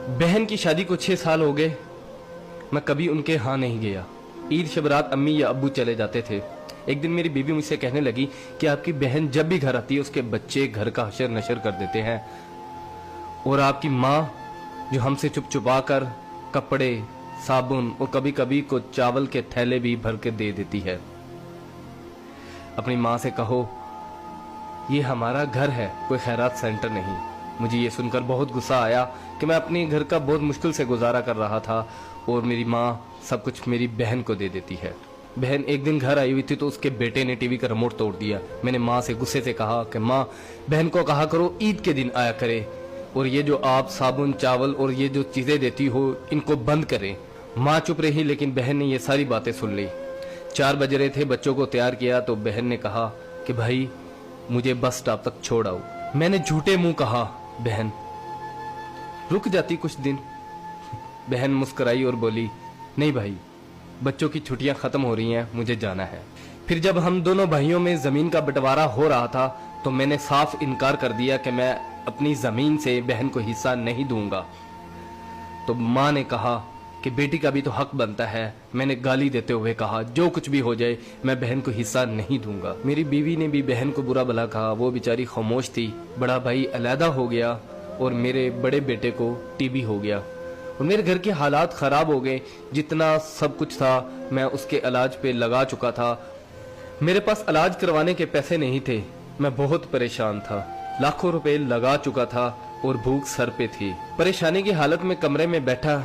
बहन की शादी को 6 साल हो गए, मैं कभी उनके यहाँ नहीं गया। ईद शब रात अम्मी या अब्बू चले जाते थे। एक दिन मेरी बीवी मुझसे कहने लगी कि आपकी बहन जब भी घर आती है उसके बच्चे घर का हशर नशर कर देते हैं, और आपकी माँ जो हमसे चुप चुपा कर कपड़े, साबुन और कभी कभी को चावल के थैले भी भर के दे देती है। अपनी माँ से कहो ये हमारा घर है, कोई खैरात सेंटर नहीं। मुझे ये सुनकर बहुत गुस्सा आया कि मैं अपने घर का बहुत मुश्किल से गुजारा कर रहा था और मेरी माँ सब कुछ मेरी बहन को दे देती है। बहन एक दिन घर आई हुई थी तो उसके बेटे ने टीवी का रिमोट तोड़ दिया। मैंने माँ से गुस्से से कहा कि माँ, बहन को कहा करो ईद के दिन आया करे, और ये जो आप साबुन, चावल और ये जो चीजें देती हो इनको बंद करें। माँ चुप रही, लेकिन बहन ने ये सारी बातें सुन ली। 4 बज रहे थे, बच्चों को तैयार किया तो बहन ने कहा कि भाई मुझे बस स्टॉप तक छोड़ आओ। मैंने झूठे मुंह कहा बहन रुक जाती कुछ दिन। बहन मुस्कुराई और बोली नहीं भाई, बच्चों की छुट्टियां खत्म हो रही हैं, मुझे जाना है। फिर जब हम दोनों भाइयों में जमीन का बंटवारा हो रहा था तो मैंने साफ इनकार कर दिया कि मैं अपनी जमीन से बहन को हिस्सा नहीं दूंगा। तो माँ ने कहा कि बेटी का भी तो हक बनता है। मैंने गाली देते हुए कहा जो कुछ भी हो जाए मैं बहन को हिस्सा नहीं दूंगा। मेरी बीवी ने भी बहन को बुरा भला कहा, वो बेचारी खामोश थी। बड़ा भाई अलहदा हो गया और मेरे बड़े बेटे को टीबी हो गया और मेरे घर के हालात खराब हो गए। जितना सब कुछ था मैं उसके इलाज पे लगा चुका था। मेरे पास इलाज करवाने के पैसे नहीं थे, मैं बहुत परेशान था। लाखों रुपए लगा चुका था और भूख सर पे थी। परेशानी की हालत में कमरे में बैठा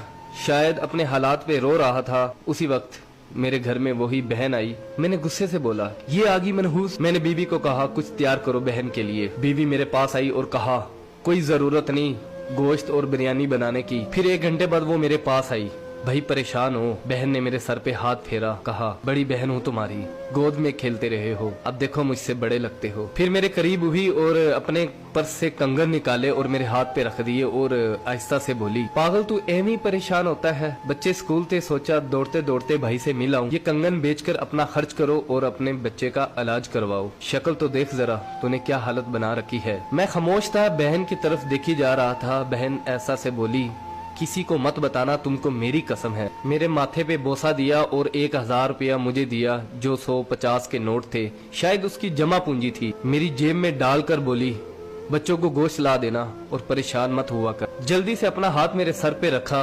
शायद अपने हालात पे रो रहा था। उसी वक्त मेरे घर में वही बहन आई। मैंने गुस्से से बोला ये आगी मनहूस। मैंने बीवी को कहा कुछ तैयार करो बहन के लिए। बीवी मेरे पास आई और कहा कोई जरूरत नहीं गोश्त और बिरयानी बनाने की। फिर 1 घंटे बाद वो मेरे पास आई। भाई परेशान हो? बहन ने मेरे सर पे हाथ फेरा, कहा बड़ी बहन हूँ तुम्हारी, गोद में खेलते रहे हो, अब देखो मुझसे बड़े लगते हो। फिर मेरे करीब हुई और अपने पर्स से कंगन निकाले और मेरे हाथ पे रख दिए और आहिस्ता से बोली पागल तू एवं ही परेशान होता है, बच्चे स्कूल थे, सोचा दौड़ते दौड़ते भाई से मिल आऊं। ये कंगन बेचकर अपना खर्च करो और अपने बच्चे का इलाज करवाओ। शक्ल तो देख जरा तूने क्या हालत बना रखी है। मैं खामोश था, बहन की तरफ देखी जा रहा था। बहन ऐसा से बोली किसी को मत बताना, तुमको मेरी कसम है। मेरे माथे पे बोसा दिया और 1000 रुपया मुझे दिया जो 150 के नोट थे, शायद उसकी जमा पूंजी थी। मेरी जेब में डालकर बोली बच्चों को गोश्त ला देना और परेशान मत हुआ कर। जल्दी से अपना हाथ मेरे सर पे रखा,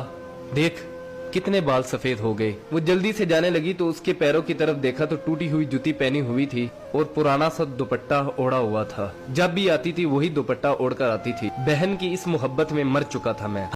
देख कितने बाल सफेद हो गए। वो जल्दी से जाने लगी तो उसके पैरों की तरफ देखा तो टूटी हुई जूती पहनी हुई थी और पुराना सा दुपट्टा ओढ़ा हुआ था। जब भी आती थी वही दुपट्टा ओढ़कर आती थी। बहन की इस मोहब्बत में मर चुका था मैं।